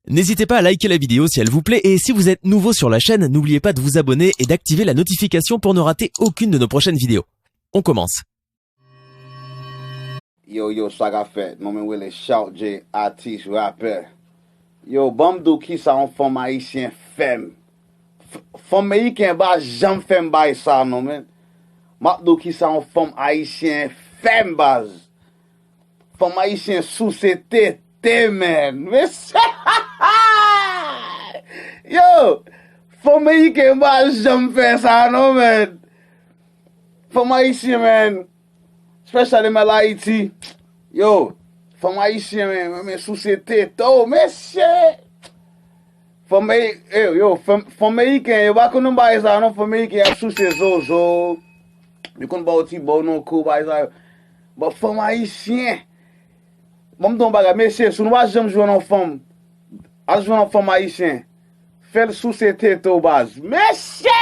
N'hésitez pas à liker la vidéo si elle vous plaît et si vous êtes nouveau sur la chaîne, n'oubliez pas de vous abonner et d'activer la notification pour ne rater aucune de nos prochaines vidéos. On commence. Yo, Saga Fett, Moment Willie, Shout J, artiste, rapper. Yo, Bamdou qui ça en femme haïtien femme. Femme haïtien ba jam femme ba ça non men. Mapdou qui ça en femme haïtien femme base. Femme haïtien sous c'était man. Mais yo, femme haïtien ba jam fait ça non men. Femme haïtien man. Especially my Haiti. Yo, from Haitian, man, société, to, monsieur. From me, yo, from American, yo, bako nou ba isa, non, from American, ya société zo. You kon ba oti bo non ko ba isa. But from Haitian, bon don baga, monsieur, sou nou ba jam jwenn an femme. As jwenn an femme Haitian. Fel société to baz. Monsieur!